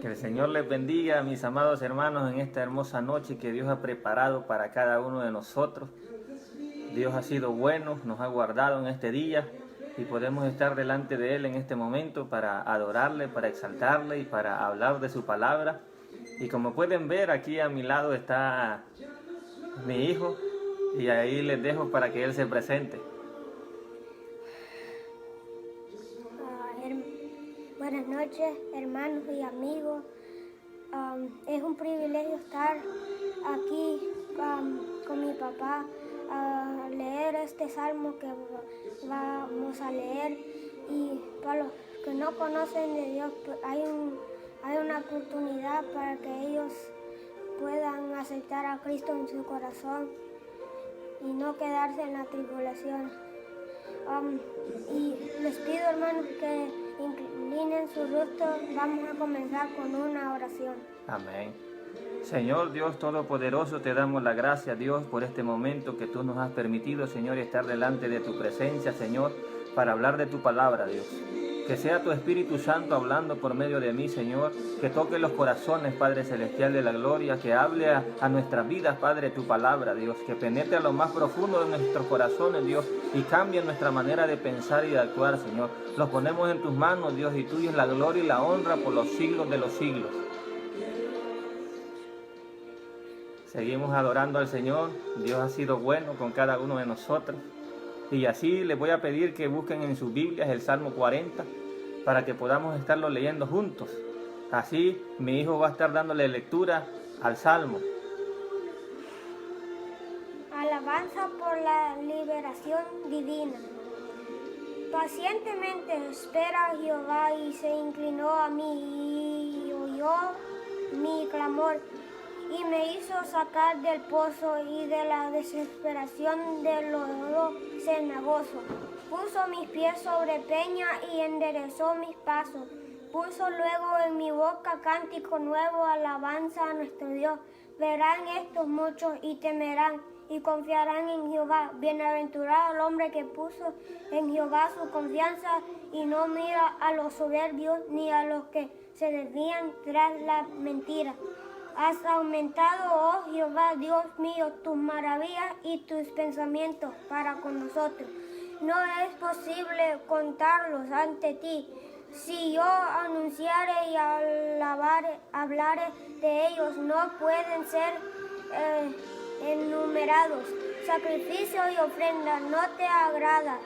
Que el Señor les bendiga, mis amados hermanos, en esta hermosa noche que Dios ha preparado para cada uno de nosotros. Dios ha sido bueno, nos ha guardado en este día y podemos estar delante de Él en este momento para adorarle, para exaltarle y para hablar de su palabra. Y como pueden ver, aquí a mi lado está mi hijo y ahí les dejo para que Él se presente. Buenas noches, hermanos y amigos. Es un privilegio estar aquí con mi papá a leer este salmo que vamos a leer. Y para los que no conocen de Dios, hay una oportunidad para que ellos puedan aceptar a Cristo en su corazón y no quedarse en la tribulación. Y les pido, hermanos, que inclinen su rostro. Vamos a comenzar con una oración. Amén. Señor Dios Todopoderoso, te damos la gracia, Dios, por este momento que tú nos has permitido, Señor, estar delante de tu presencia, Señor, para hablar de tu palabra, Dios. Que sea tu Espíritu Santo hablando por medio de mí, Señor, que toque los corazones, Padre Celestial de la Gloria, que hable a nuestras vidas, Padre, tu palabra, Dios, que penetre a lo más profundo de nuestros corazones, Dios, y cambie nuestra manera de pensar y de actuar, Señor. Los ponemos en tus manos, Dios, y tuya es la gloria y la honra por los siglos de los siglos. Seguimos adorando al Señor. Dios ha sido bueno con cada uno de nosotros. Y así les voy a pedir que busquen en sus Biblias el Salmo 40 para que podamos estarlo leyendo juntos. Así mi hijo va a estar dándole lectura al Salmo. Alabanza por la liberación divina. Pacientemente espera a Jehová y se inclinó a mí y oyó mi clamor y me hizo sacar del pozo y de la desesperación del lodo cenagoso. Puso mis pies sobre peña y enderezó mis pasos. Puso luego en mi boca cántico nuevo, alabanza a nuestro Dios. Verán estos muchos y temerán y confiarán en Jehová. Bienaventurado el hombre que puso en Jehová su confianza y no mira a los soberbios ni a los que se desvían tras la mentira. Has aumentado, oh Jehová, Dios mío, tus maravillas y tus pensamientos para con nosotros. No es posible contarlos ante ti. Si yo anunciare y hablare de ellos, no pueden ser enumerados. Sacrificio y ofrenda no te agrada.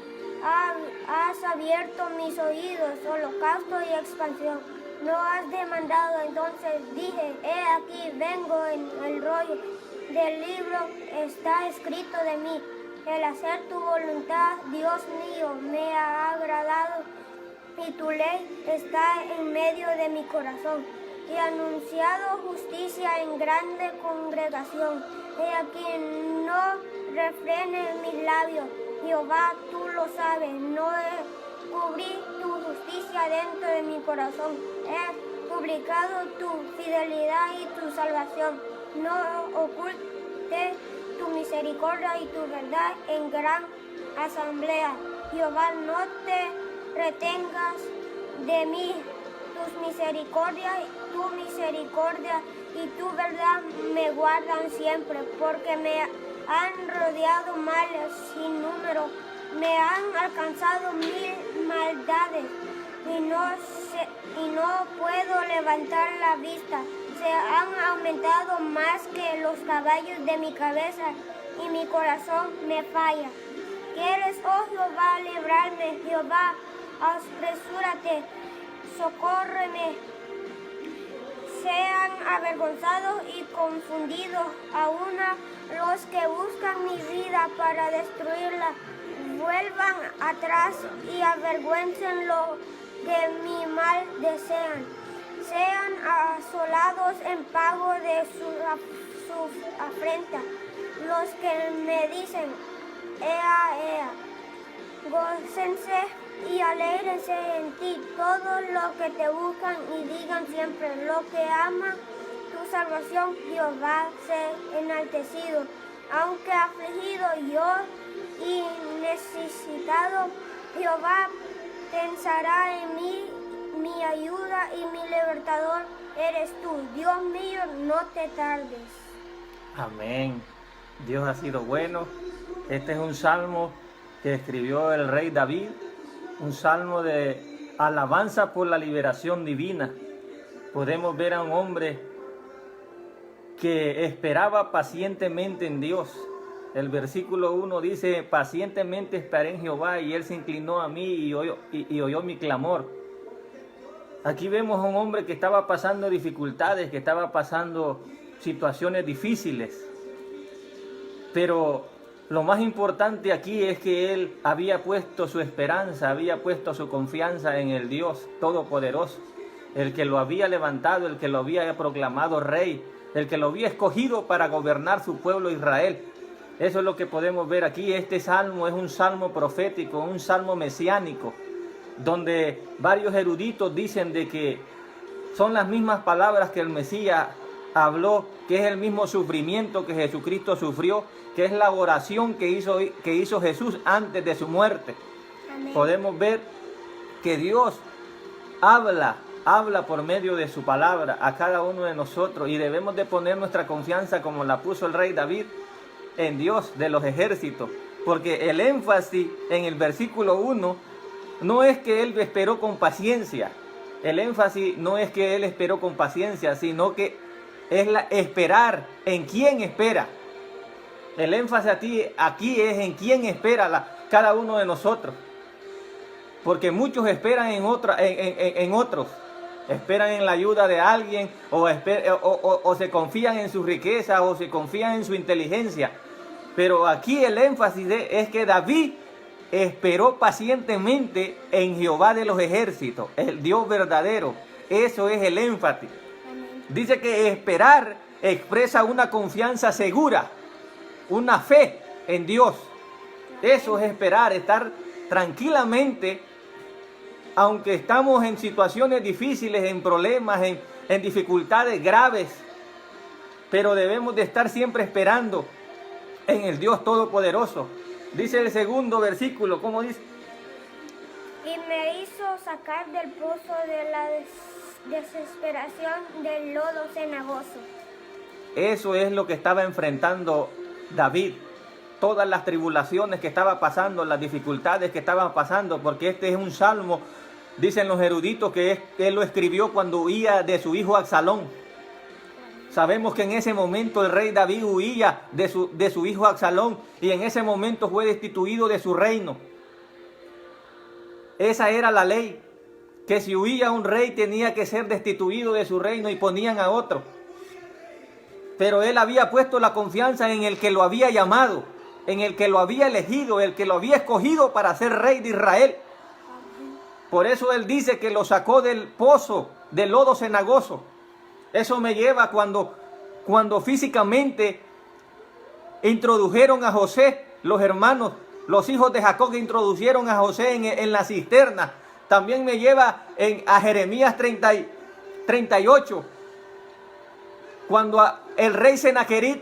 Has abierto mis oídos, holocausto y expansión. No has demandado, entonces dije, he aquí, vengo en el rollo del libro, está escrito de mí. El hacer tu voluntad, Dios mío, me ha agradado, y tu ley está en medio de mi corazón. He anunciado justicia en grande congregación. He aquí, no refrene mis labios. Jehová, tú lo sabes, no cubrí tu justicia dentro de mi corazón. He publicado tu fidelidad y tu salvación. No oculte tu misericordia y tu verdad en gran asamblea. Jehová, no te retengas de mí. Tu misericordia y tu verdad me guardan siempre, porque me han rodeado males sin número. Me han alcanzado mil maldades y no puedo levantar la vista. Se han aumentado más que los caballos de mi cabeza y mi corazón me falla. ¿Quieres, oh Jehová, librarme? Jehová, apresúrate, socórreme. Sean avergonzados y confundidos aún los que buscan mi vida para destruirla. Vuelvan atrás y avergüencen lo que mi mal desean. Sean asolados en pago de su afrenta. Los que me dicen, ea, ea, gócense y alégrense en ti todos los que te buscan y digan siempre, lo que ama tu salvación, Jehová sea enaltecido. Aunque afligido yo y necesitado, Jehová pensará en mí, mi mi ayuda y mi libertador eres tú. Dios mío, no te tardes. Amén. Dios ha sido bueno. Este es un salmo que escribió el rey David, un salmo de alabanza por la liberación divina. Podemos ver a un hombre que esperaba pacientemente en Dios. El versículo 1 dice: pacientemente esperé en Jehová, y Él se inclinó a mí y oyó mi clamor. Aquí vemos a un hombre que estaba pasando dificultades, que estaba pasando situaciones difíciles. Pero lo más importante aquí es que él había puesto su esperanza, había puesto su confianza en el Dios Todopoderoso, el que lo había levantado, el que lo había proclamado rey, el que lo había escogido para gobernar su pueblo Israel. Eso es lo que podemos ver aquí. Este salmo es un salmo profético, un salmo mesiánico, donde varios eruditos dicen de que son las mismas palabras que el Mesías habló, que es el mismo sufrimiento que Jesucristo sufrió, que es la oración que hizo Jesús antes de su muerte. Amén. Podemos ver que Dios habla por medio de su palabra a cada uno de nosotros, y debemos de poner nuestra confianza, como la puso el rey David, en Dios de los ejércitos, porque el énfasis en el versículo 1 no es que él esperó con paciencia. El énfasis no es que él esperó con paciencia, sino que es esperar en quién espera. El énfasis aquí es en quién espera cada uno de nosotros. Porque muchos esperan en otros. Esperan en la ayuda de alguien, o se confían en su riqueza, o se confían en su inteligencia. Pero aquí el énfasis es que David esperó pacientemente en Jehová de los ejércitos, el Dios verdadero. Eso es el énfasis. Dice que esperar expresa una confianza segura, una fe en Dios. Eso es esperar, estar tranquilamente, aunque estamos en situaciones difíciles, en problemas, en dificultades graves. Pero debemos de estar siempre esperando en el Dios Todopoderoso. Dice el segundo versículo, ¿cómo dice? Y me hizo sacar del pozo de la desesperación, del lodo cenagoso. Eso es lo que estaba enfrentando David. Todas las tribulaciones que estaba pasando, las dificultades que estaban pasando, porque este es un salmo, dicen los eruditos, que él lo escribió cuando huía de su hijo Absalón. Sabemos que en ese momento el rey David huía de su hijo Absalón, y en ese momento fue destituido de su reino. Esa era la ley, que si huía un rey tenía que ser destituido de su reino y ponían a otro. Pero él había puesto la confianza en el que lo había llamado, en el que lo había elegido, el que lo había escogido para ser rey de Israel. Por eso él dice que lo sacó del pozo, del lodo cenagoso. Eso me lleva cuando físicamente introdujeron a José, los hermanos, los hijos de Jacob, que introdujeron a José en la cisterna. También me lleva a Jeremías 38, cuando el rey Senaquerib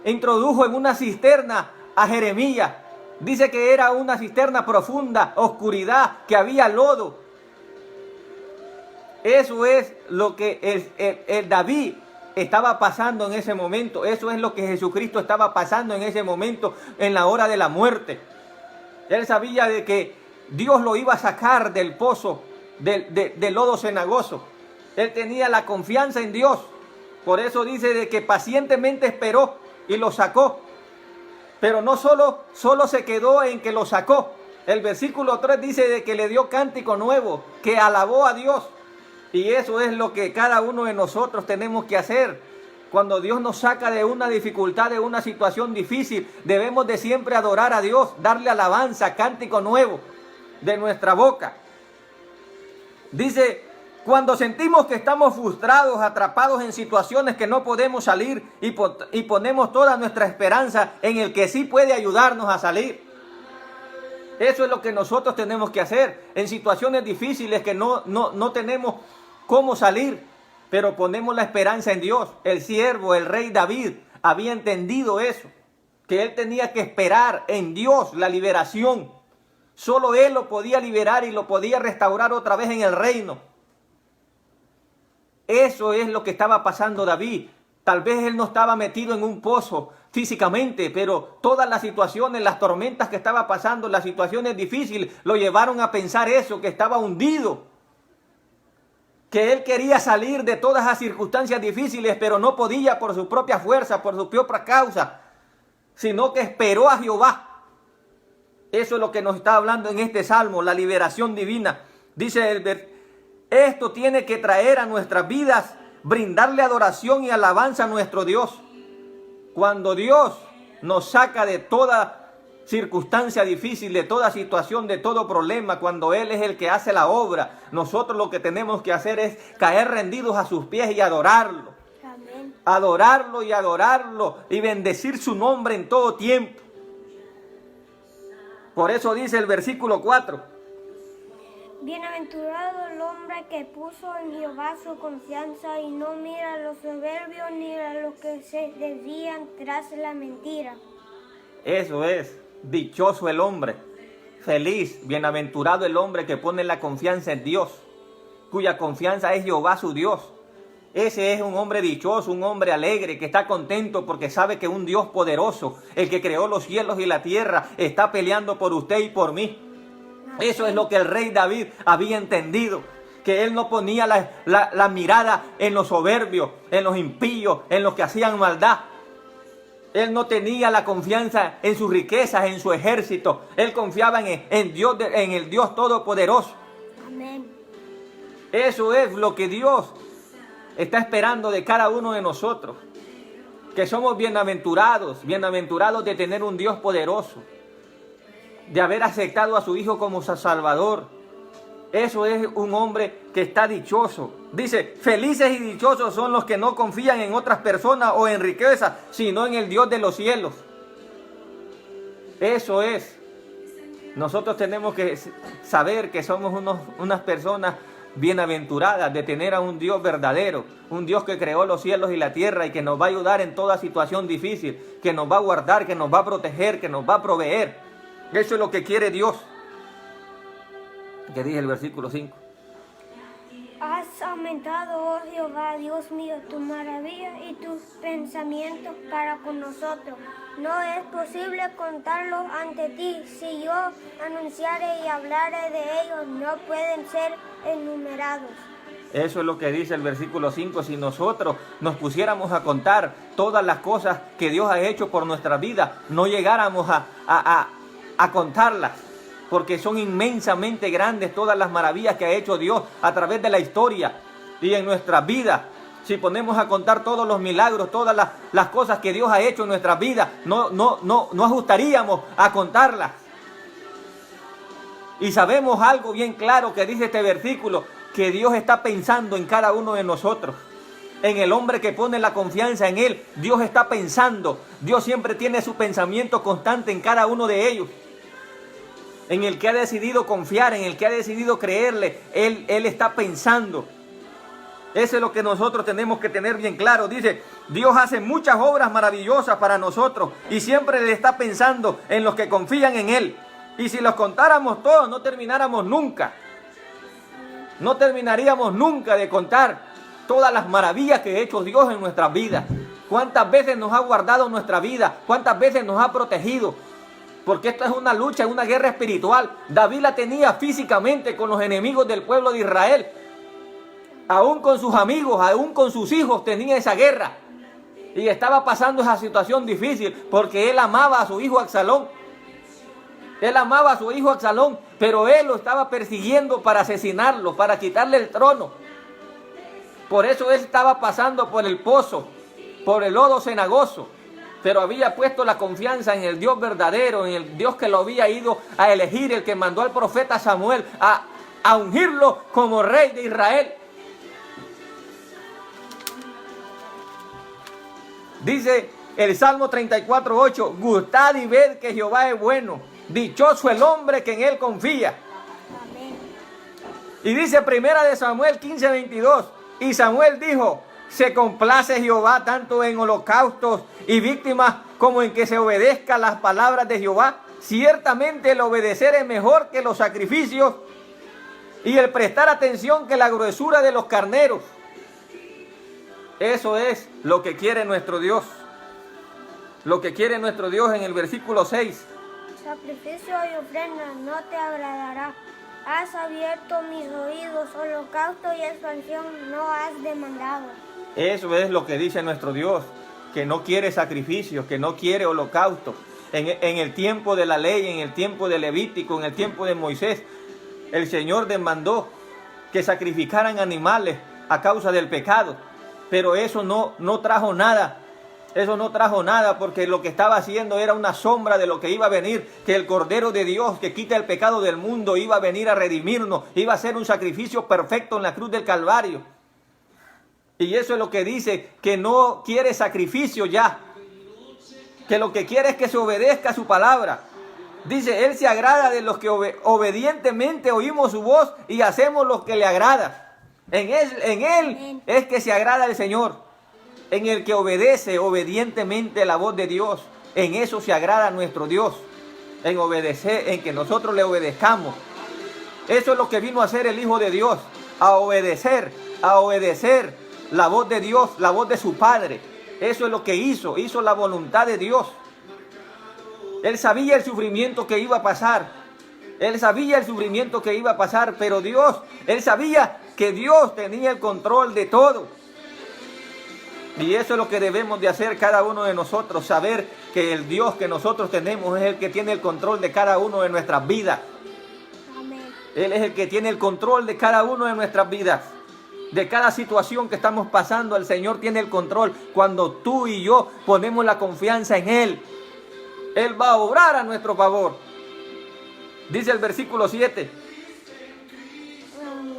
introdujo en una cisterna a Jeremías. Dice que era una cisterna profunda, oscuridad, que había lodo. Eso es lo que el David estaba pasando en ese momento. Eso es lo que Jesucristo estaba pasando en ese momento, en la hora de la muerte. Él sabía de que Dios lo iba a sacar del pozo, del lodo cenagoso. Él tenía la confianza en Dios. Por eso dice de que pacientemente esperó y lo sacó. Pero no solo se quedó en que lo sacó. El versículo 3 dice de que le dio cántico nuevo, que alabó a Dios. Y eso es lo que cada uno de nosotros tenemos que hacer. Cuando Dios nos saca de una dificultad, de una situación difícil, debemos de siempre adorar a Dios, darle alabanza, cántico nuevo de nuestra boca. Dice: cuando sentimos que estamos frustrados, atrapados en situaciones que no podemos salir, y ponemos toda nuestra esperanza en el que sí puede ayudarnos a salir. Eso es lo que nosotros tenemos que hacer en situaciones difíciles que no tenemos cómo salir, pero ponemos la esperanza en Dios. El siervo, el rey David, había entendido eso, que él tenía que esperar en Dios la liberación. Solo él lo podía liberar y lo podía restaurar otra vez en el reino. Eso es lo que estaba pasando David. Tal vez él no estaba metido en un pozo físicamente, pero todas las situaciones, las tormentas que estaba pasando, las situaciones difíciles, lo llevaron a pensar eso, que estaba hundido. Que él quería salir de todas las circunstancias difíciles, pero no podía por su propia fuerza, por su propia causa, sino que esperó a Jehová. Eso es lo que nos está hablando en este salmo, la liberación divina. Dice esto tiene que traer a nuestras vidas, brindarle adoración y alabanza a nuestro Dios. Cuando Dios nos saca de toda circunstancia difícil, de toda situación, de todo problema, cuando Él es el que hace la obra, nosotros lo que tenemos que hacer es caer rendidos a sus pies y adorarlo. Amén. Adorarlo y bendecir su nombre en todo tiempo. Por eso dice el versículo 4. Bienaventurado el hombre que puso en Jehová su confianza y no mira a los soberbios ni a los que se desvían tras la mentira. Eso es, dichoso el hombre, feliz, bienaventurado el hombre que pone la confianza en Dios, cuya confianza es Jehová su Dios. Ese es un hombre dichoso, un hombre alegre, que está contento porque sabe que un Dios poderoso, el que creó los cielos y la tierra, está peleando por usted y por mí. Eso es lo que el rey David había entendido, que él no ponía la mirada en los soberbios, en los impíos, en los que hacían maldad. Él no tenía la confianza en sus riquezas, en su ejército. Él confiaba en Dios, en el Dios Todopoderoso. Amén. Eso es lo que Dios está esperando de cada uno de nosotros. Que somos bienaventurados de tener un Dios poderoso, de haber aceptado a su Hijo como su Salvador. Eso es un hombre que está dichoso. Dice, felices y dichosos son los que no confían en otras personas o en riquezas, sino en el Dios de los cielos. Eso es. Nosotros tenemos que saber que somos unas personas bienaventuradas de tener a un Dios verdadero, un Dios que creó los cielos y la tierra y que nos va a ayudar en toda situación difícil, que nos va a guardar, que nos va a proteger, que nos va a proveer. Eso es lo que quiere Dios. ¿Qué dice el versículo 5? Has aumentado, oh Jehová, Dios mío, tu maravilla y tus pensamientos para con nosotros. No es posible contarlos ante ti. Si yo anunciare y hablare de ellos, no pueden ser enumerados. Eso es lo que dice el versículo 5. Si nosotros nos pusiéramos a contar todas las cosas que Dios ha hecho por nuestra vida, no llegáramos a contarlas, porque son inmensamente grandes todas las maravillas que ha hecho Dios a través de la historia y en nuestras vidas. Si ponemos a contar todos los milagros, todas las cosas que Dios ha hecho en nuestras vidas, no ajustaríamos a contarlas. Y sabemos algo bien claro que dice este versículo, que Dios está pensando en cada uno de nosotros. En el hombre que pone la confianza en Él, Dios está pensando. Dios siempre tiene su pensamiento constante en cada uno de ellos. En el que ha decidido confiar, en el que ha decidido creerle, Él está pensando. Eso es lo que nosotros tenemos que tener bien claro. Dice, Dios hace muchas obras maravillosas para nosotros y siempre le está pensando en los que confían en Él. Y si los contáramos todos, no termináramos nunca. No terminaríamos nunca de contar todas las maravillas que ha hecho Dios en nuestras vidas. Cuántas veces nos ha guardado nuestra vida, cuántas veces nos ha protegido. Porque esto es una lucha, una guerra espiritual. David la tenía físicamente con los enemigos del pueblo de Israel. Aún con sus amigos, aún con sus hijos tenía esa guerra. Y estaba pasando esa situación difícil porque él amaba a su hijo Absalón. Él amaba a su hijo Absalón, pero él lo estaba persiguiendo para asesinarlo, para quitarle el trono. Por eso él estaba pasando por el pozo, por el lodo cenagoso. Pero había puesto la confianza en el Dios verdadero, en el Dios que lo había ido a elegir, el que mandó al profeta Samuel a ungirlo como rey de Israel. Dice el Salmo 34:8, gustad y ved que Jehová es bueno, dichoso el hombre que en él confía. Amén. Y dice primera de Samuel 15:22, y Samuel dijo, se complace Jehová tanto en holocaustos y víctimas como en que se obedezcan las palabras de Jehová. Ciertamente el obedecer es mejor que los sacrificios y el prestar atención que la gruesura de los carneros. Eso es lo que quiere nuestro Dios. Lo que quiere nuestro Dios en el versículo 6. Sacrificio y ofrenda no te agradará. Has abierto mis oídos, holocausto y expansión no has demandado. Eso es lo que dice nuestro Dios, que no quiere sacrificios, que no quiere holocausto. En el tiempo de la ley, en el tiempo de Levítico, en el tiempo de Moisés, el Señor demandó que sacrificaran animales a causa del pecado. Pero eso no trajo nada. Eso no trajo nada, porque lo que estaba haciendo era una sombra de lo que iba a venir, que el Cordero de Dios que quita el pecado del mundo iba a venir a redimirnos, iba a ser un sacrificio perfecto en la cruz del Calvario. Y eso es lo que dice, que no quiere sacrificio ya, que lo que quiere es que se obedezca a su palabra. Dice, Él se agrada de los que obedientemente oímos su voz y hacemos lo que le agrada. En él es que se agrada el Señor. En el que obedece obedientemente la voz de Dios, en eso se agrada nuestro Dios, en obedecer, en que nosotros le obedezcamos. Eso es lo que vino a hacer el Hijo de Dios, a obedecer la voz de Dios, la voz de su Padre. Eso es lo que hizo la voluntad de Dios. Él sabía el sufrimiento que iba a pasar, pero Él sabía que Dios tenía el control de todo. Y eso es lo que debemos de hacer cada uno de nosotros, saber que el Dios que nosotros tenemos es el que tiene el control de cada uno de nuestras vidas. Amén. Él es el que tiene el control de cada uno de nuestras vidas. De cada situación que estamos pasando, el Señor tiene el control. Cuando tú y yo ponemos la confianza en Él, Él va a obrar a nuestro favor. Dice el versículo 7.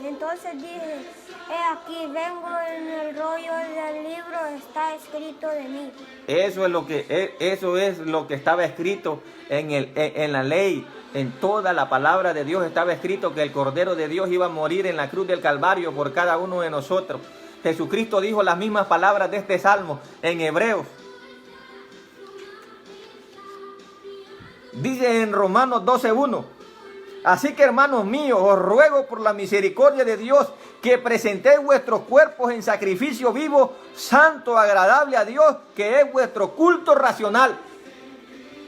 Entonces dije, he aquí vengo, en el rollo del libro está escrito de mí. Eso es lo que estaba escrito en la ley, en toda la palabra de Dios estaba escrito que el Cordero de Dios iba a morir en la cruz del Calvario por cada uno de nosotros. Jesucristo dijo las mismas palabras de este salmo en Hebreos. Dice en Romanos 12:1. Así que, hermanos míos, os ruego por la misericordia de Dios que presentéis vuestros cuerpos en sacrificio vivo, santo, agradable a Dios, que es vuestro culto racional.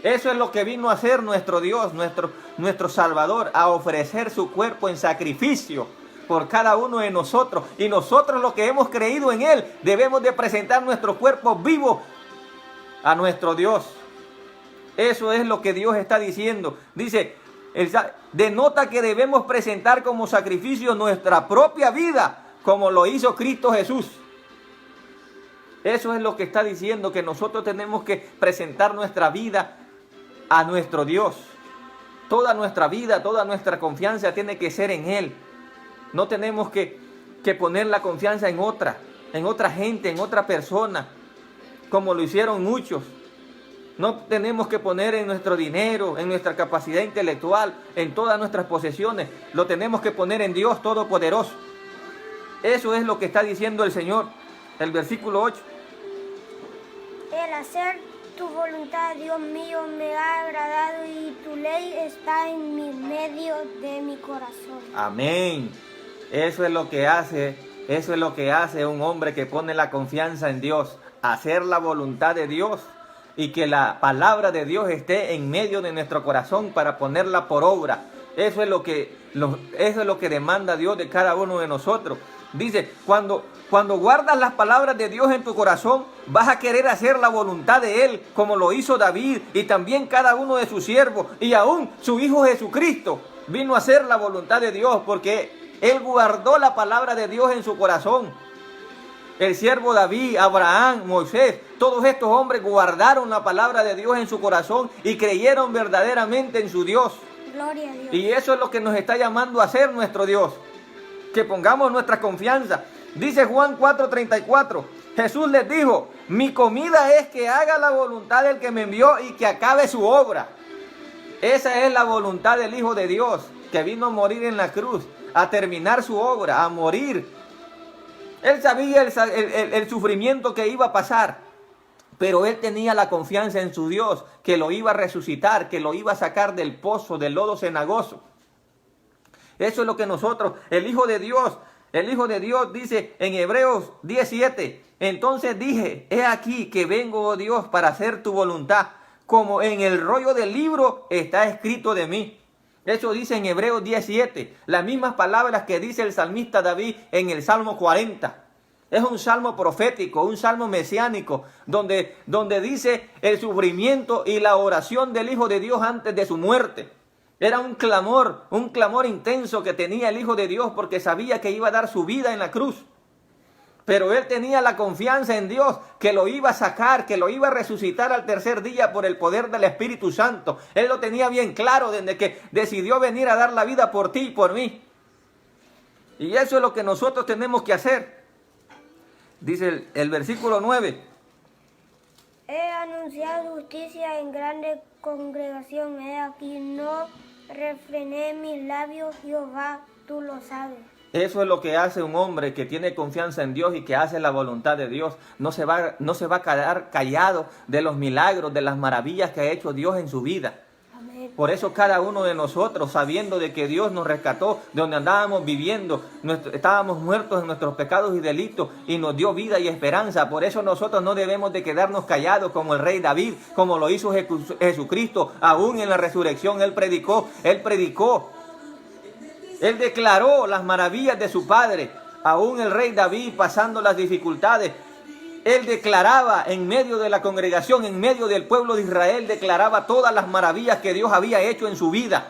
Eso es lo que vino a hacer nuestro Dios, nuestro Salvador, a ofrecer su cuerpo en sacrificio por cada uno de nosotros. Y nosotros, los que hemos creído en Él, debemos de presentar nuestro cuerpo vivo a nuestro Dios. Eso es lo que Dios está diciendo. Dice, denota que debemos presentar como sacrificio nuestra propia vida, como lo hizo Cristo Jesús. Eso es lo que está diciendo, que nosotros tenemos que presentar nuestra vida a nuestro Dios. Toda nuestra vida, toda nuestra confianza tiene que ser en Él. No tenemos que poner la confianza en otra gente, en otra persona, como lo hicieron muchos. No tenemos que poner en nuestro dinero, en nuestra capacidad intelectual, en todas nuestras posesiones. Lo tenemos que poner en Dios Todopoderoso. Eso es lo que está diciendo el Señor. El versículo 8. El hacer tu voluntad, Dios mío, me ha agradado y tu ley está en mi medio de mi corazón. Amén. Eso es lo que hace un hombre que pone la confianza en Dios. Hacer la voluntad de Dios. Y que la palabra de Dios esté en medio de nuestro corazón para ponerla por obra. Eso es lo que demanda Dios de cada uno de nosotros. Dice, cuando guardas las palabras de Dios en tu corazón, vas a querer hacer la voluntad de Él, como lo hizo David y también cada uno de sus siervos. Y aún su Hijo Jesucristo vino a hacer la voluntad de Dios, porque Él guardó la palabra de Dios en su corazón. El siervo David, Abraham, Moisés, todos estos hombres guardaron la palabra de Dios en su corazón y creyeron verdaderamente en su Dios. Gloria a Dios. Y eso es lo que nos está llamando a hacer nuestro Dios. Que pongamos nuestra confianza. Dice Juan 4:34. Jesús les dijo, mi comida es que haga la voluntad del que me envió y que acabe su obra. Esa es la voluntad del Hijo de Dios, que vino a morir en la cruz, a terminar su obra, a morir. Él sabía el sufrimiento que iba a pasar, pero él tenía la confianza en su Dios, que lo iba a resucitar, que lo iba a sacar del pozo, del lodo cenagoso. Eso es lo que nosotros, el Hijo de Dios, El Hijo de Dios dice en Hebreos 17, entonces dije, he aquí que vengo, oh Dios, para hacer tu voluntad, como en el rollo del libro está escrito de mí. Eso dice en Hebreos 17, las mismas palabras que dice el salmista David en el Salmo 40. Es un salmo profético, un salmo mesiánico, donde dice el sufrimiento y la oración del Hijo de Dios antes de su muerte. Era un clamor intenso que tenía el Hijo de Dios porque sabía que iba a dar su vida en la cruz. Pero él tenía la confianza en Dios que lo iba a sacar, que lo iba a resucitar al tercer día por el poder del Espíritu Santo. Él lo tenía bien claro desde que decidió venir a dar la vida por ti y por mí. Y eso es lo que nosotros tenemos que hacer. Dice el versículo 9. He anunciado justicia en grande congregación. He aquí, no refrené mis labios, Jehová, tú lo sabes. Eso es lo que hace un hombre que tiene confianza en Dios y que hace la voluntad de Dios. No se va a quedar callado de los milagros, de las maravillas que ha hecho Dios en su vida. Amén. Por eso cada uno de nosotros, sabiendo de que Dios nos rescató de donde andábamos viviendo, estábamos muertos en nuestros pecados y delitos y nos dio vida y esperanza. Por eso nosotros no debemos de quedarnos callados como el rey David, como lo hizo Jesucristo. Aún en la resurrección Él predicó. Él declaró las maravillas de su Padre. Aún el rey David, pasando las dificultades, él declaraba en medio de la congregación, en medio del pueblo de Israel, declaraba todas las maravillas que Dios había hecho en su vida.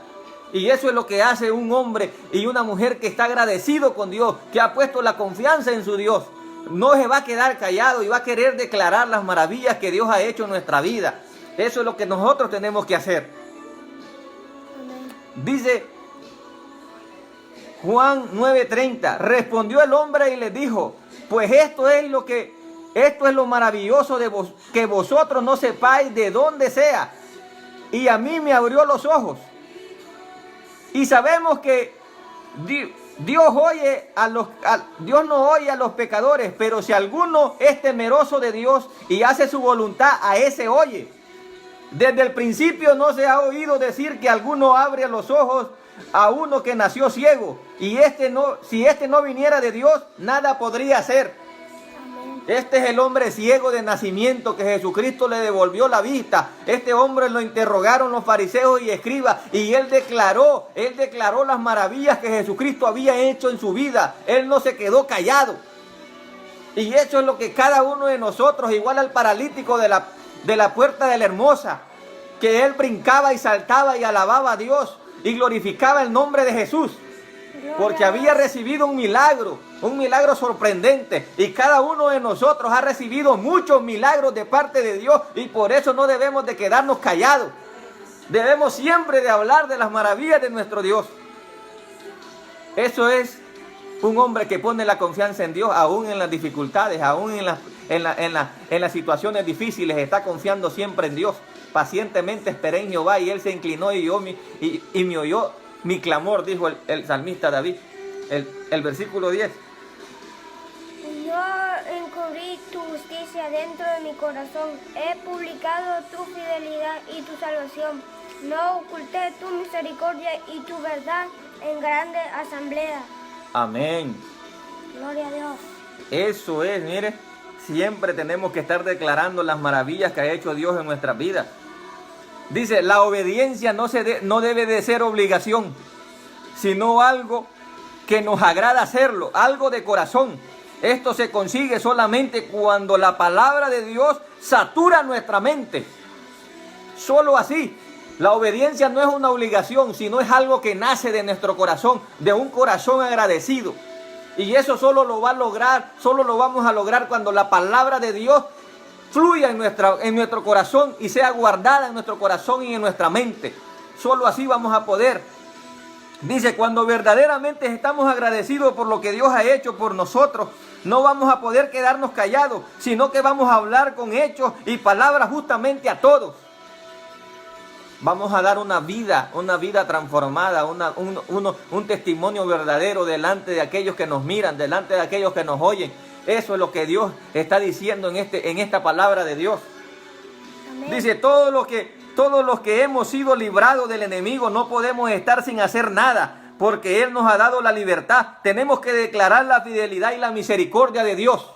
Y eso es lo que hace un hombre y una mujer que está agradecido con Dios, que ha puesto la confianza en su Dios. No se va a quedar callado y va a querer declarar las maravillas que Dios ha hecho en nuestra vida. Eso es lo que nosotros tenemos que hacer. Amén. Dice Juan 9:30, respondió el hombre y le dijo, pues esto es lo maravilloso de vos, que vosotros no sepáis de dónde sea, y a mí me abrió los ojos. Y sabemos que Dios no oye a los pecadores, pero si alguno es temeroso de Dios y hace su voluntad, a ese oye. Desde el principio no se ha oído decir que alguno abre los ojos a uno que nació ciego, y si este no viniera de Dios, nada podría hacer. Amén. Este es el hombre ciego de nacimiento que Jesucristo le devolvió la vista. Este hombre lo interrogaron los fariseos y escribas, y él declaró las maravillas que Jesucristo había hecho en su vida. Él no se quedó callado. Y eso es lo que cada uno de nosotros, igual al paralítico de la puerta de la Hermosa, que él brincaba y saltaba y alababa a Dios y glorificaba el nombre de Jesús, porque había recibido un milagro sorprendente. Y cada uno de nosotros ha recibido muchos milagros de parte de Dios, y por eso no debemos de quedarnos callados. Debemos siempre de hablar de las maravillas de nuestro Dios. Eso es un hombre que pone la confianza en Dios, aún en las dificultades, aún en las situaciones difíciles, está confiando siempre en Dios. Pacientemente esperé en Jehová, y Él se inclinó y me oyó mi clamor, dijo el salmista David. El versículo 10. Yo encubrí tu justicia dentro de mi corazón. He publicado tu fidelidad y tu salvación. No oculté tu misericordia y tu verdad en grande asamblea. Amén. Gloria a Dios. Eso es, mire, siempre tenemos que estar declarando las maravillas que ha hecho Dios en nuestras vidas. Dice, la obediencia no debe de ser obligación, sino algo que nos agrada hacerlo, algo de corazón. Esto se consigue solamente cuando la palabra de Dios satura nuestra mente. Solo así. La obediencia no es una obligación, sino es algo que nace de nuestro corazón, de un corazón agradecido. Y eso solo lo vamos a lograr cuando la palabra de Dios fluya en nuestro corazón y sea guardada en nuestro corazón y en nuestra mente. Solo así vamos a poder. Dice, cuando verdaderamente estamos agradecidos por lo que Dios ha hecho por nosotros, no vamos a poder quedarnos callados, sino que vamos a hablar con hechos y palabras justamente a todos. Vamos a dar una vida transformada, un testimonio verdadero delante de aquellos que nos miran, delante de aquellos que nos oyen. Eso es lo que Dios está diciendo en esta palabra de Dios. Amén. Dice, todos los que hemos sido librados del enemigo no podemos estar sin hacer nada, porque Él nos ha dado la libertad. Tenemos que declarar la fidelidad y la misericordia de Dios.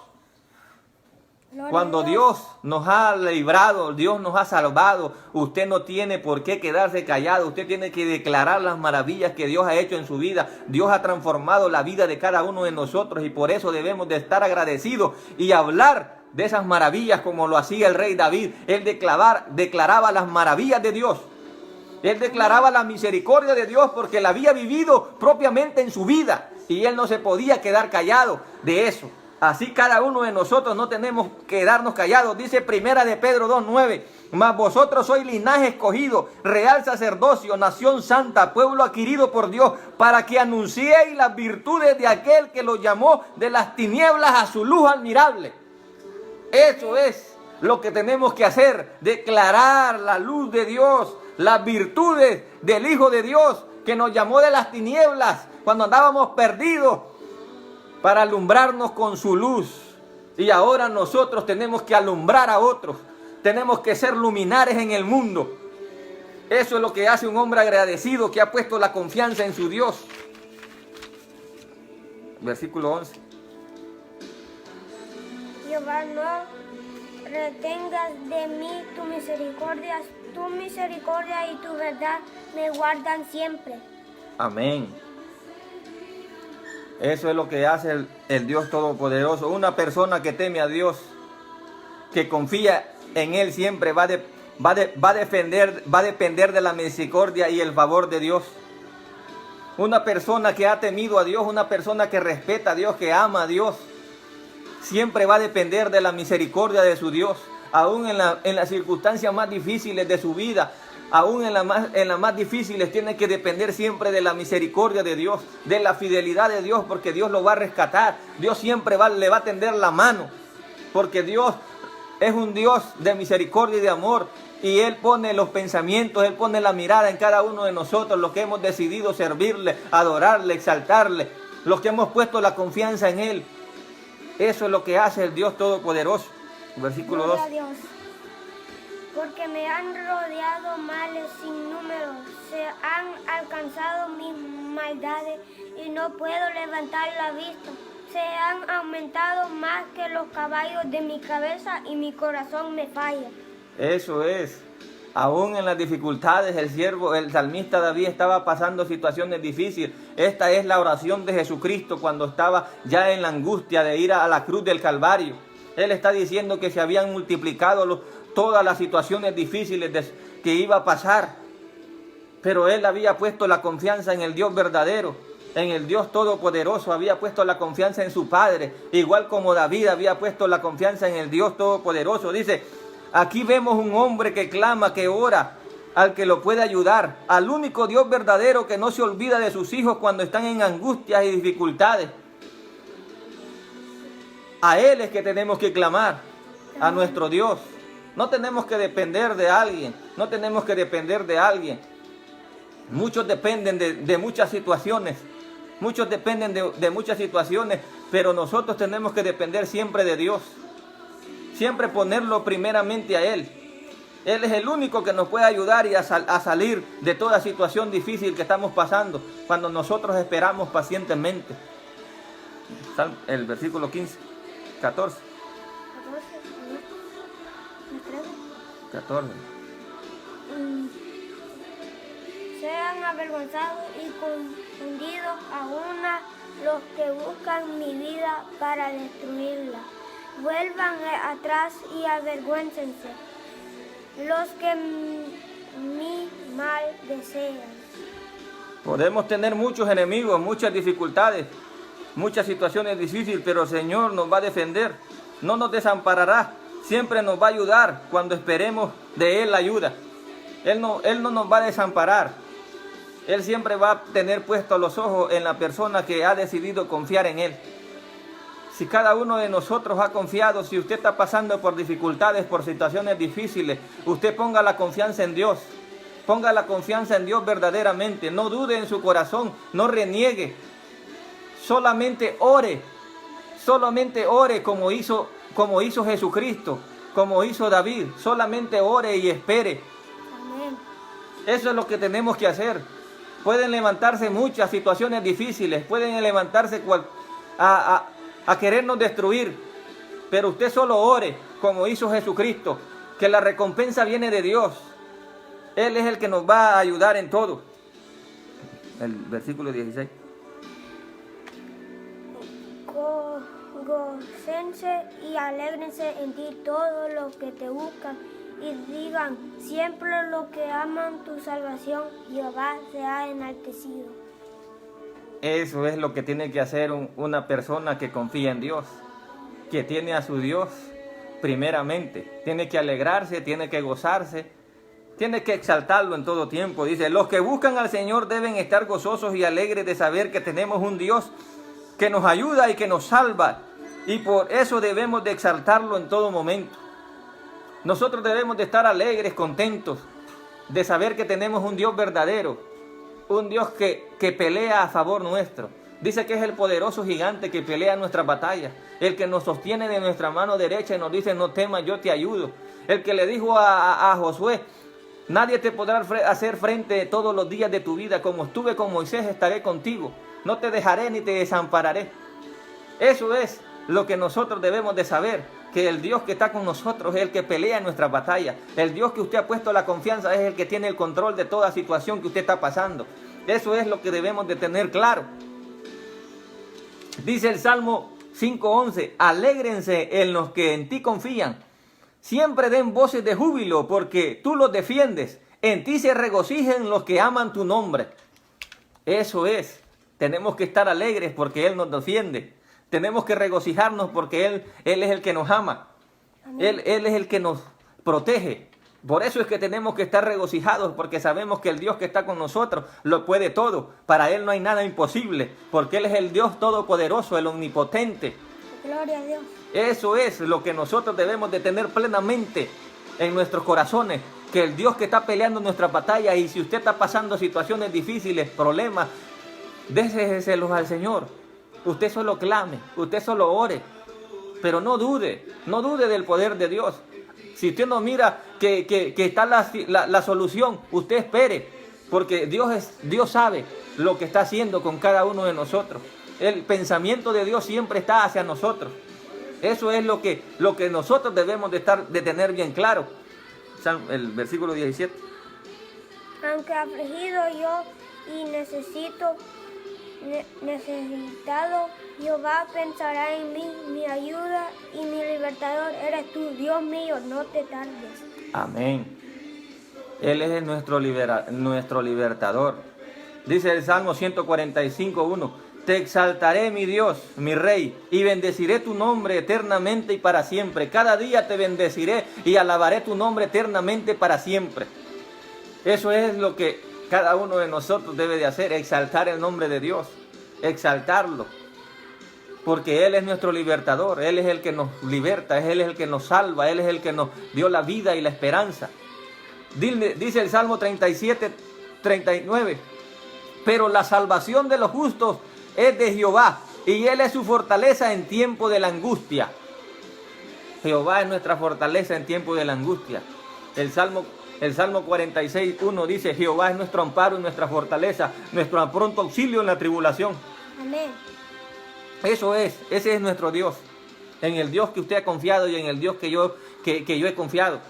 Cuando Dios nos ha librado, Dios nos ha salvado, usted no tiene por qué quedarse callado. Usted tiene que declarar las maravillas que Dios ha hecho en su vida. Dios ha transformado la vida de cada uno de nosotros y por eso debemos de estar agradecidos y hablar de esas maravillas como lo hacía el rey David. Él declaraba las maravillas de Dios. Él declaraba la misericordia de Dios porque la había vivido propiamente en su vida y él no se podía quedar callado de eso. Así cada uno de nosotros no tenemos que quedarnos callados. Dice Primera de Pedro 2:9, mas vosotros sois linaje escogido, real sacerdocio, nación santa, pueblo adquirido por Dios, para que anunciéis las virtudes de aquel que los llamó de las tinieblas a su luz admirable. Eso es lo que tenemos que hacer, declarar la luz de Dios, las virtudes del Hijo de Dios, que nos llamó de las tinieblas cuando andábamos perdidos, para alumbrarnos con su luz. Y ahora nosotros tenemos que alumbrar a otros. Tenemos que ser luminares en el mundo. Eso es lo que hace un hombre agradecido que ha puesto la confianza en su Dios. Versículo 11. Jehová, no retengas de mí tu misericordia y tu verdad me guardan siempre. Amén. Eso es lo que hace el Dios Todopoderoso. Una persona que teme a Dios, que confía en Él siempre, va a depender de la misericordia y el favor de Dios. Una persona que ha temido a Dios, una persona que respeta a Dios, que ama a Dios, siempre va a depender de la misericordia de su Dios. Aún en las circunstancias más difíciles de su vida, aún en las más difíciles, tiene que depender siempre de la misericordia de Dios, de la fidelidad de Dios, porque Dios lo va a rescatar. Dios siempre le va a tender la mano, porque Dios es un Dios de misericordia y de amor, y Él pone los pensamientos, Él pone la mirada en cada uno de nosotros, los que hemos decidido servirle, adorarle, exaltarle, los que hemos puesto la confianza en Él. Eso es lo que hace el Dios Todopoderoso. Versículo 2. Porque me han rodeado males sin número, se han alcanzado mis maldades y no puedo levantar la vista. Se han aumentado más que los caballos de mi cabeza y mi corazón me falla. Eso es. Aún en las dificultades, el salmista David estaba pasando situaciones difíciles. Esta es la oración de Jesucristo cuando estaba ya en la angustia de ir a la cruz del Calvario. Él está diciendo que se habían multiplicado todas las situaciones difíciles que iba a pasar. Pero él había puesto la confianza en el Dios verdadero, en el Dios Todopoderoso. Había puesto la confianza en su Padre, igual como David había puesto la confianza en el Dios Todopoderoso. Dice, aquí vemos un hombre que clama, que ora al que lo puede ayudar, al único Dios verdadero que no se olvida de sus hijos cuando están en angustias y dificultades. A Él es que tenemos que clamar, a nuestro Dios. No tenemos que depender de alguien, no tenemos que depender de alguien. Muchos dependen de muchas situaciones, pero nosotros tenemos que depender siempre de Dios. Siempre ponerlo primeramente a Él. Él es el único que nos puede ayudar y a salir de toda situación difícil que estamos pasando cuando nosotros esperamos pacientemente. El versículo 14. Sean avergonzados y confundidos aún los que buscan mi vida para destruirla. Vuelvan atrás y avergüéncense los que mi mal desean. Podemos tener muchos enemigos, muchas dificultades, muchas situaciones difíciles, pero el Señor nos va a defender, no nos desamparará, siempre nos va a ayudar cuando esperemos de Él la ayuda. Él no nos va a desamparar. Él siempre va a tener puestos los ojos en la persona que ha decidido confiar en Él. Si cada uno de nosotros ha confiado, si usted está pasando por dificultades, por situaciones difíciles, usted ponga la confianza en Dios. Ponga la confianza en Dios verdaderamente. No dude en su corazón, no reniegue. Solamente ore como hizo Jesucristo, como hizo David. Solamente ore y espere. Amén. Eso es lo que tenemos que hacer. pueden levantarse muchas situaciones difíciles, pueden levantarse a querernos destruir, pero usted solo ore como hizo Jesucristo, que la recompensa viene de Dios. Él es el que nos va a ayudar en todo. El versículo 16. Gócense y alégrense en ti todos los que te buscan y digan siempre los que aman tu salvación, Jehová sea enaltecido. Eso es lo que tiene que hacer una persona que confía en Dios, que tiene a su Dios primeramente. Tiene que alegrarse, tiene que gozarse, tiene que exaltarlo en todo tiempo. Dice, los que buscan al Señor deben estar gozosos y alegres de saber que tenemos un Dios que nos ayuda y que nos salva. Y por eso debemos de exaltarlo en todo momento. Nosotros debemos de estar alegres, contentos, de saber que tenemos un Dios verdadero, un Dios que pelea a favor nuestro. Dice que es el poderoso gigante que pelea nuestras batallas, el que nos sostiene de nuestra mano derecha y nos dice, no temas, yo te ayudo. El que le dijo a Josué, nadie te podrá hacer frente todos los días de tu vida, como estuve con Moisés, estaré contigo, no te dejaré ni te desampararé. Eso es lo que nosotros debemos de saber, que el Dios que está con nosotros es el que pelea en nuestras batallas. El Dios que usted ha puesto la confianza es el que tiene el control de toda situación que usted está pasando. Eso es lo que debemos de tener claro. Dice el Salmo 5:11, alégrense en los que en ti confían. Siempre den voces de júbilo porque tú los defiendes. En ti se regocijen los que aman tu nombre. Eso es. Tenemos que estar alegres porque Él nos defiende. Tenemos que regocijarnos porque Él es el que nos ama. Él es el que nos protege. Por eso es que tenemos que estar regocijados, porque sabemos que el Dios que está con nosotros lo puede todo. Para Él no hay nada imposible, porque Él es el Dios todopoderoso, el omnipotente. Gloria a Dios. Eso es lo que nosotros debemos de tener plenamente en nuestros corazones, que el Dios que está peleando nuestras batallas, y si usted está pasando situaciones difíciles, problemas, déseselos al Señor. Usted solo clame, usted solo ore, pero no dude del poder de Dios. Si usted no mira que está la solución, usted espere, porque Dios sabe lo que está haciendo con cada uno de nosotros. El pensamiento de Dios siempre está hacia nosotros. Eso es lo que nosotros debemos de tener bien claro. El versículo 17. Aunque afligido yo y necesitado, Jehová pensará en mí, mi ayuda y mi libertador eres tú, Dios mío, no te tardes. Amén. Él es nuestro libertador. Dice el Salmo 145:1, te exaltaré, mi Dios, mi Rey, y bendeciré tu nombre eternamente y para siempre. Cada día te bendeciré y alabaré tu nombre eternamente para siempre. Eso es lo que cada uno de nosotros debe de hacer, exaltar el nombre de Dios, exaltarlo, porque Él es nuestro libertador, Él es el que nos liberta, Él es el que nos salva, Él es el que nos dio la vida y la esperanza. Dice el Salmo 37:39, pero la salvación de los justos es de Jehová, y Él es su fortaleza en tiempo de la angustia. Jehová es nuestra fortaleza en tiempo de la angustia. El Salmo 46:1 dice, Jehová es nuestro amparo y nuestra fortaleza, nuestro pronto auxilio en la tribulación. Amén. Ese es nuestro Dios, en el Dios que usted ha confiado y en el Dios que yo he confiado.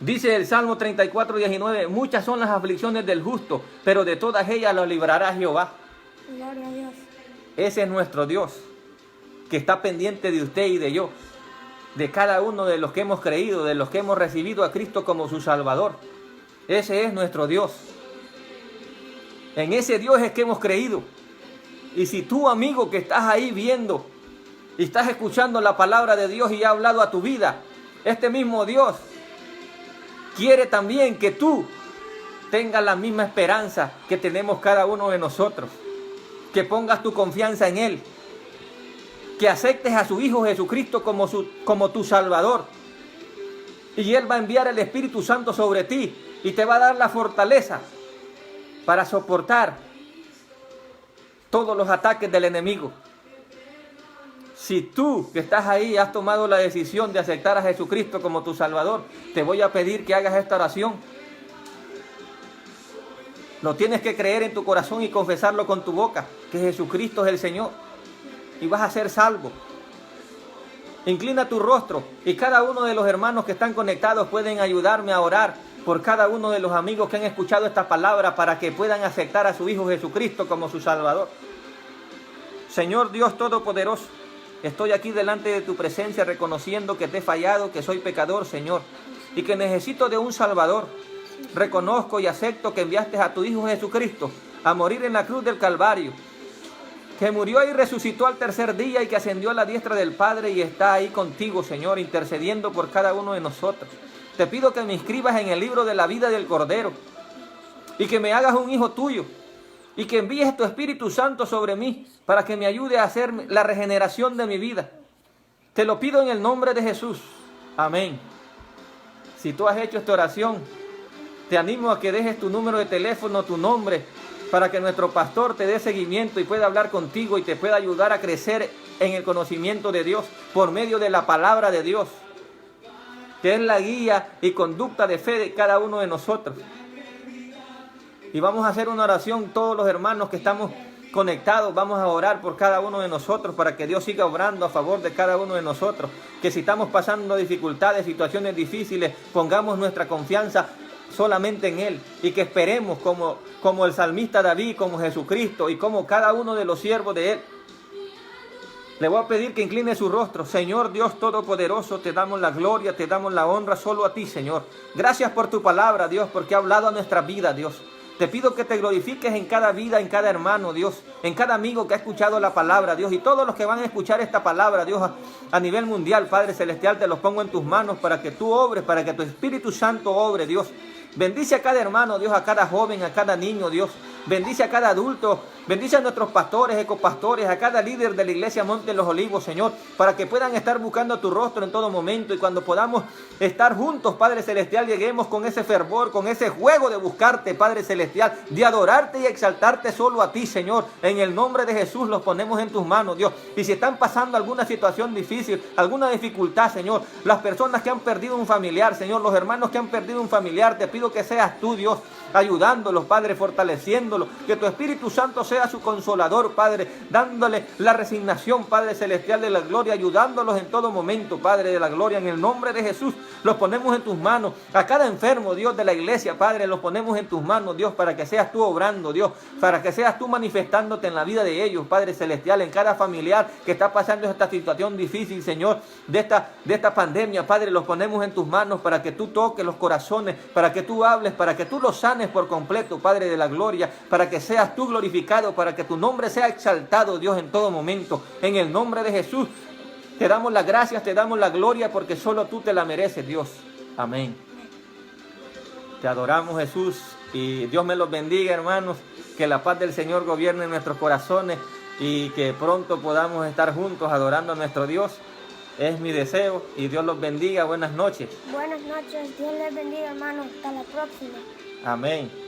Dice el Salmo 34:19, muchas son las aflicciones del justo, pero de todas ellas lo librará Jehová. Gloria a Dios. Ese es nuestro Dios, que está pendiente de usted y de yo, de cada uno de los que hemos creído, de los que hemos recibido a Cristo como su Salvador. Ese es nuestro Dios. En ese Dios es que hemos creído. Y si tú, amigo, que estás ahí viendo y estás escuchando la palabra de Dios y ha hablado a tu vida, este mismo Dios quiere también que tú tengas la misma esperanza que tenemos cada uno de nosotros, que pongas tu confianza en Él, que aceptes a su Hijo Jesucristo como tu Salvador, y Él va a enviar el Espíritu Santo sobre ti y te va a dar la fortaleza para soportar todos los ataques del enemigo. Si tú que estás ahí has tomado la decisión de aceptar a Jesucristo como tu Salvador, te voy a pedir que hagas esta oración. Lo tienes que creer en tu corazón y confesarlo con tu boca, que Jesucristo es el Señor. Y vas a ser salvo. Inclina tu rostro y cada uno de los hermanos que están conectados pueden ayudarme a orar por cada uno de los amigos que han escuchado esta palabra para que puedan aceptar a su Hijo Jesucristo como su Salvador. Señor Dios Todopoderoso, estoy aquí delante de tu presencia reconociendo que te he fallado, que soy pecador, Señor, y que necesito de un Salvador. Reconozco y acepto que enviaste a tu Hijo Jesucristo a morir en la cruz del Calvario, que murió y resucitó al tercer día y que ascendió a la diestra del Padre y está ahí contigo, Señor, intercediendo por cada uno de nosotros. Te pido que me inscribas en el libro de la vida del Cordero y que me hagas un hijo tuyo y que envíes tu Espíritu Santo sobre mí para que me ayude a hacer la regeneración de mi vida. Te lo pido en el nombre de Jesús. Amén. Si tú has hecho esta oración, te animo a que dejes tu número de teléfono, tu nombre, para que nuestro pastor te dé seguimiento y pueda hablar contigo y te pueda ayudar a crecer en el conocimiento de Dios por medio de la palabra de Dios, que es la guía y conducta de fe de cada uno de nosotros. Y vamos a hacer una oración, todos los hermanos que estamos conectados, vamos a orar por cada uno de nosotros para que Dios siga obrando a favor de cada uno de nosotros. Que si estamos pasando dificultades, situaciones difíciles, pongamos nuestra confianza solamente en Él y que esperemos como el salmista David, como Jesucristo y como cada uno de los siervos de Él. Le voy a pedir que incline su rostro. Señor Dios Todopoderoso, te damos la gloria, te damos la honra solo a ti, Señor. Gracias por tu palabra, Dios, porque ha hablado a nuestra vida, Dios. Te pido que te glorifiques en cada vida, en cada hermano, Dios, en cada amigo que ha escuchado la palabra, Dios, y todos los que van a escuchar esta palabra, Dios, a nivel mundial, Padre Celestial, te los pongo en tus manos para que tú obres, para que tu Espíritu Santo obre, Dios. Bendice a cada hermano, Dios, a cada joven, a cada niño, Dios. Bendice a cada adulto, bendice a nuestros pastores, ecopastores, a cada líder de la iglesia Monte de los Olivos, Señor, para que puedan estar buscando tu rostro en todo momento y cuando podamos estar juntos, Padre Celestial, lleguemos con ese fervor, con ese juego de buscarte, Padre Celestial, de adorarte y exaltarte solo a ti, Señor. En el nombre de Jesús los ponemos en tus manos, Dios. Y si están pasando alguna situación difícil, alguna dificultad, Señor, las personas que han perdido un familiar, Señor, los hermanos que han perdido un familiar, te pido que seas tú, Dios, ayudándolos, Padre, fortaleciéndolos, que tu Espíritu Santo sea su consolador, Padre, dándole la resignación, Padre Celestial de la gloria, ayudándolos en todo momento, Padre de la gloria, en el nombre de Jesús, los ponemos en tus manos, a cada enfermo, Dios, de la iglesia, Padre, los ponemos en tus manos, Dios, para que seas tú obrando, Dios, para que seas tú manifestándote en la vida de ellos, Padre Celestial, en cada familiar que está pasando esta situación difícil, Señor, de esta pandemia, Padre, los ponemos en tus manos para que tú toques los corazones, para que tú hables, para que tú los sanes por completo, Padre de la gloria, para que seas tú glorificado, para que tu nombre sea exaltado, Dios, en todo momento. En el nombre de Jesús, te damos las gracias, te damos la gloria, porque solo tú te la mereces, Dios. Amén. Te adoramos, Jesús, y Dios me los bendiga, hermanos, que la paz del Señor gobierne en nuestros corazones y que pronto podamos estar juntos adorando a nuestro Dios. Es mi deseo y Dios los bendiga. Buenas noches. Buenas noches, Dios les bendiga, hermano. Hasta la próxima. Amén.